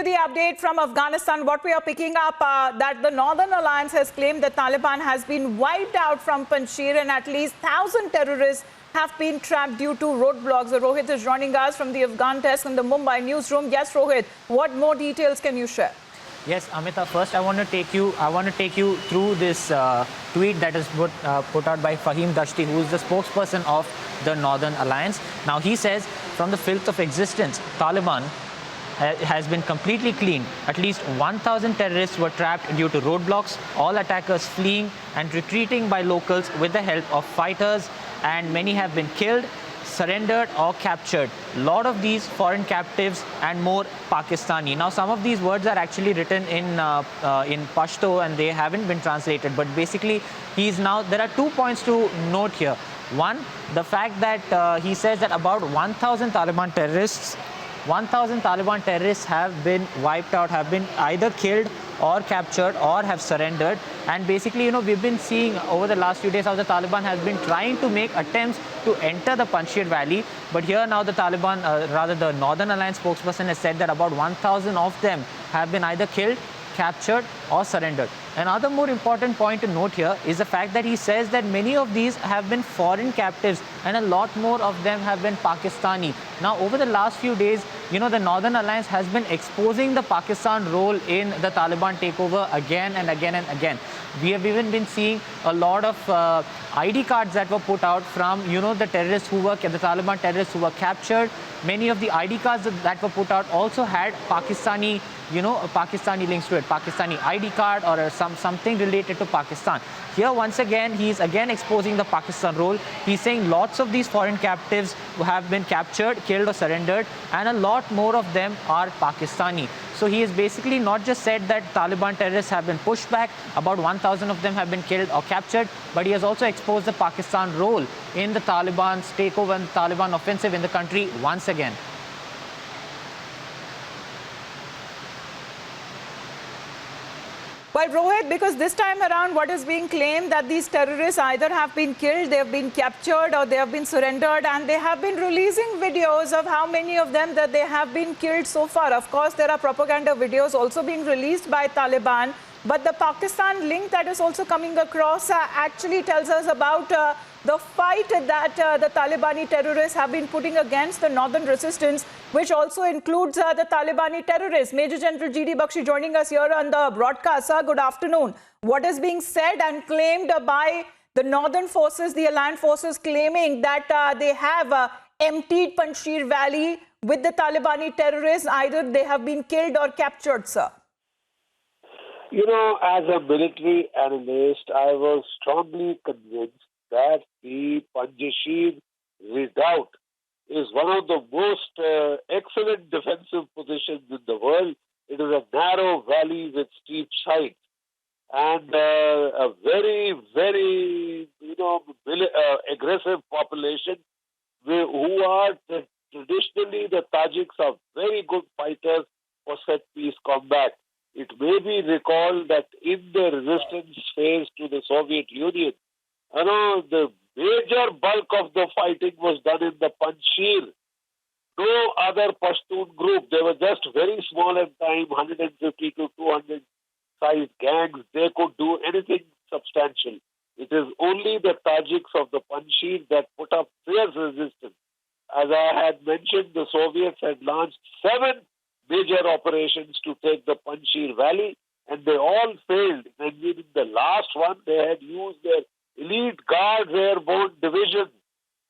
the update from Afghanistan. What we are picking up that the Northern Alliance has claimed the Taliban has been wiped out from Panjshir and at least 1,000 terrorists have been trapped due to roadblocks. Rohit is joining us from the Afghan desk in the Mumbai newsroom. Yes, Rohit, what more details can you share? Yes, Amita. First, I want to take you through this tweet that is put out by Fahim Dashti, who is the spokesperson of the Northern Alliance. Now, he says, from the filth of existence, Taliban has been completely cleaned. At least 1,000 terrorists were trapped due to roadblocks, all attackers fleeing and retreating by locals with the help of fighters, and many have been killed, surrendered or captured. A lot of these foreign captives and more Pakistani. Now, some of these words are actually written in Pashto and they haven't been translated. But basically, there are 2 points to note here. One, the fact that he says that about 1,000 Taliban terrorists have been wiped out, have been either killed or captured or have surrendered. And basically, we've been seeing over the last few days how the Taliban has been trying to make attempts to enter the Panjshir Valley. But here now the Taliban, the Northern Alliance spokesperson has said that about 1,000 of them have been either killed, captured or surrendered. Another more important point to note here is the fact that he says that many of these have been foreign captives and a lot more of them have been Pakistani. Now, over the last few days, the Northern Alliance has been exposing the Pakistan role in the Taliban takeover again and again and again. We have even been seeing a lot of ID cards that were put out from, the Taliban terrorists who were captured. Many of the ID cards that were put out also had Pakistani, Pakistani links to it, Pakistani ID card or something related to Pakistan. Here, once again, he's again exposing the Pakistan role. He's saying lots of these foreign captives have been captured, killed or surrendered, and a lot more of them are Pakistani. So he has basically not just said that Taliban terrorists have been pushed back, about 1,000 of them have been killed or captured, but he has also exposed the Pakistan role in the Taliban's takeover and the Taliban offensive in the country once again. Well, Rohit, because this time around what is being claimed that these terrorists either have been killed, they have been captured or they have been surrendered, and they have been releasing videos of how many of them that they have been killed so far. Of course, there are propaganda videos also being released by Taliban, but the Pakistan link that is also coming across actually tells us about the fight that the Talibani terrorists have been putting against the northern resistance, which also includes the Talibani terrorists. Major General G.D. Bakshi joining us here on the broadcast. Sir, good afternoon. What is being said and claimed by the northern forces, the allied forces, claiming that they have emptied Panjshir Valley with the Talibani terrorists, either they have been killed or captured, sir? As a military analyst, I was strongly convinced that the Panjshir redoubt is one of the most excellent defensive positions in the world. It is a narrow valley with steep sides and a very, very, aggressive population who are traditionally the Tajiks are very good fighters for set-piece combat. It may be recalled that in the resistance phase to the Soviet Union, the major bulk of the fighting was done in the Panjshir. No other Pashtun group. They were just very small in time, 150 to 200 sized gangs. They could do anything substantial. It is only the Tajiks of the Panjshir that put up fierce resistance. As I had mentioned, the Soviets had launched 7 major operations to take the Panjshir Valley, and they all failed. And in the last one, they had used their elite Guards Airborne Division,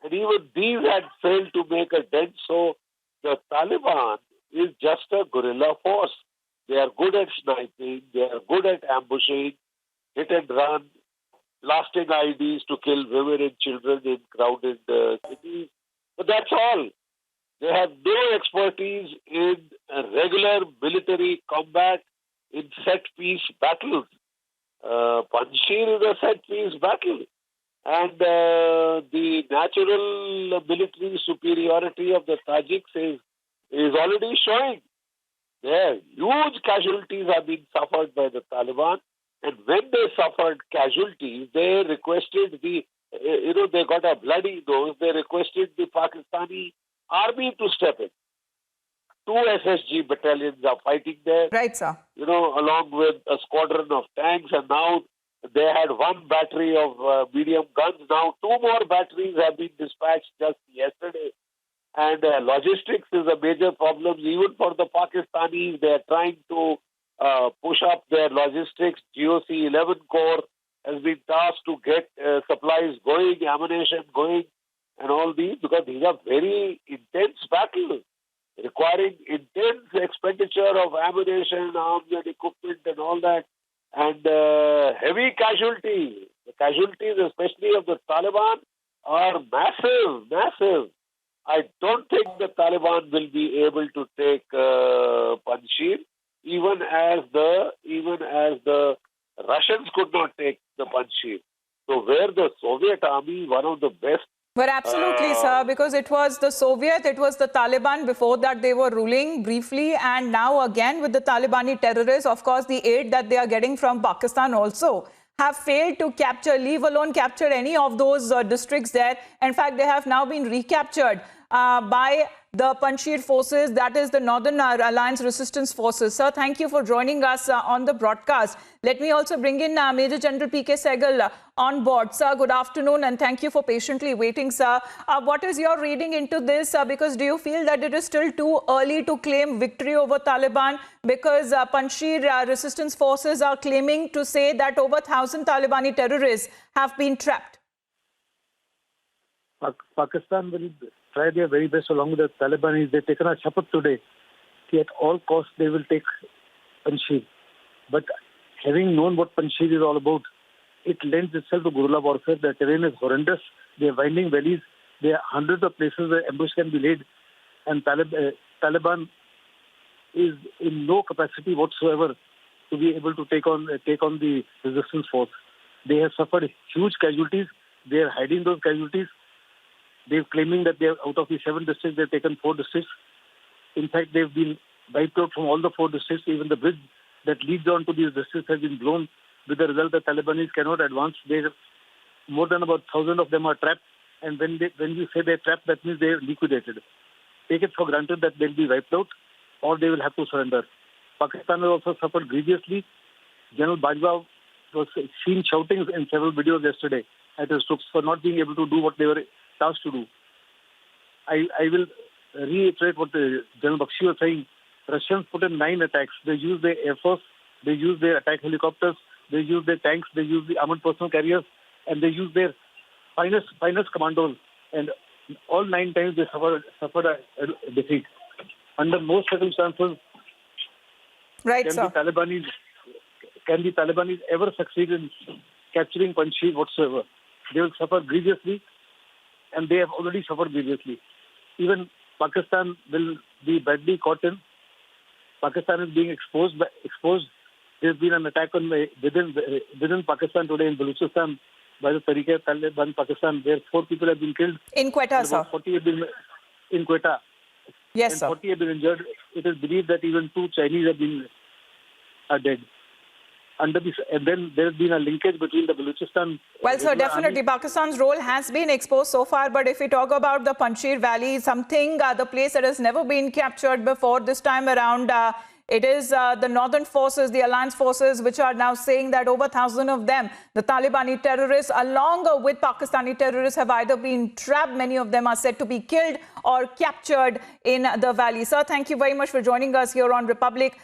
and even these had failed to make a dent. So the Taliban is just a guerrilla force. They are good at sniping, they are good at ambushing, hit and run, blasting IDs to kill women and children in crowded cities. But that's all. They have no expertise in regular military combat, in set-piece battles. Panjshir is a set-piece battle. And the natural military superiority of the Tajiks is already showing. There, huge casualties have been suffered by the Taliban. And when they suffered casualties, they requested they got a bloody nose. They requested the Pakistani army to step in. two SSG battalions are fighting there. Right, sir. You know, along with a squadron of tanks, and now they had one battery of medium guns. Now two more batteries have been dispatched just yesterday. And logistics is a major problem even for the Pakistanis. They are trying to push up their logistics. GOC 11 Corps has been tasked to get supplies going, ammunition going, and all these, because these are very intense battles requiring intense expenditure of ammunition, arms and equipment and all that, and heavy casualties. The casualties, especially of the Taliban, are massive, massive. I don't think the Taliban will be able to take Panjshir, even as the Russians could not take the Panjshir. So where the Soviet army, one of the best. But absolutely, sir, because it was the Soviet, it was the Taliban. Before that, they were ruling briefly. And now again with the Talibani terrorists, of course, the aid that they are getting from Pakistan also have failed to capture, leave alone capture any of those districts there. In fact, they have now been recaptured by the Panjshir forces, that is the Northern Alliance Resistance Forces. Sir, thank you for joining us on the broadcast. Let me also bring in Major General P.K. Sehgal on board. Sir, good afternoon and thank you for patiently waiting, sir. What is your reading into this? Because do you feel that it is still too early to claim victory over Taliban? Because Panjshir resistance forces are claiming to say that over 1,000 Talibani terrorists have been trapped. Pakistan will try their very best along with the Taliban. They've taken a shapat today. At all costs, they will take Panjshir. But having known what Panjshir is all about, it lends itself to guerrilla warfare. The terrain is horrendous. They are winding valleys. There are hundreds of places where ambush can be laid. And Taliban is in no capacity whatsoever to be able to take on the resistance force. They have suffered huge casualties. They are hiding those casualties. They're claiming that they are out of the 7 districts, they've taken 4 districts. In fact, they've been wiped out from all the 4 districts. Even the bridge that leads on to these districts has been blown, with the result that Talibanis cannot advance. More than about 1,000 of them are trapped. And when you say they're trapped, that means they're liquidated. Take it for granted that they'll be wiped out or they will have to surrender. Pakistan has also suffered grievously. General Bajwa was seen shouting in several videos yesterday at his troops for not being able to do what they were tasked to do. I will reiterate what General Bakshi was saying. Russians put in 9 attacks. They used their air force, they used their attack helicopters, they used their tanks, they used the armored personnel carriers, and they used their finest commandos. And all 9 times they suffered a defeat. Under most circumstances, right, can the Talibanis ever succeed in capturing Panjshir whatsoever? They will suffer grievously, and they have already suffered grievously. Even Pakistan will be badly caught in. Pakistan is being exposed. There's been an attack within Pakistan today in Balochistan by the Taliban Pakistan, where 4 people have been killed. In Quetta, sir. 40 have been in Quetta. Yes, and sir. 40 have been injured. It is believed that even 2 Chinese are dead. And then there has been a linkage between the Balochistan. Well, sir, definitely Pakistan's role has been exposed so far. But if we talk about the Panjshir Valley, the place that has never been captured before, this time around, it is the northern forces, the alliance forces, which are now saying that over 1,000 of them, the Talibani terrorists, along with Pakistani terrorists, have either been trapped. Many of them are said to be killed or captured in the valley. Sir, thank you very much for joining us here on Republic.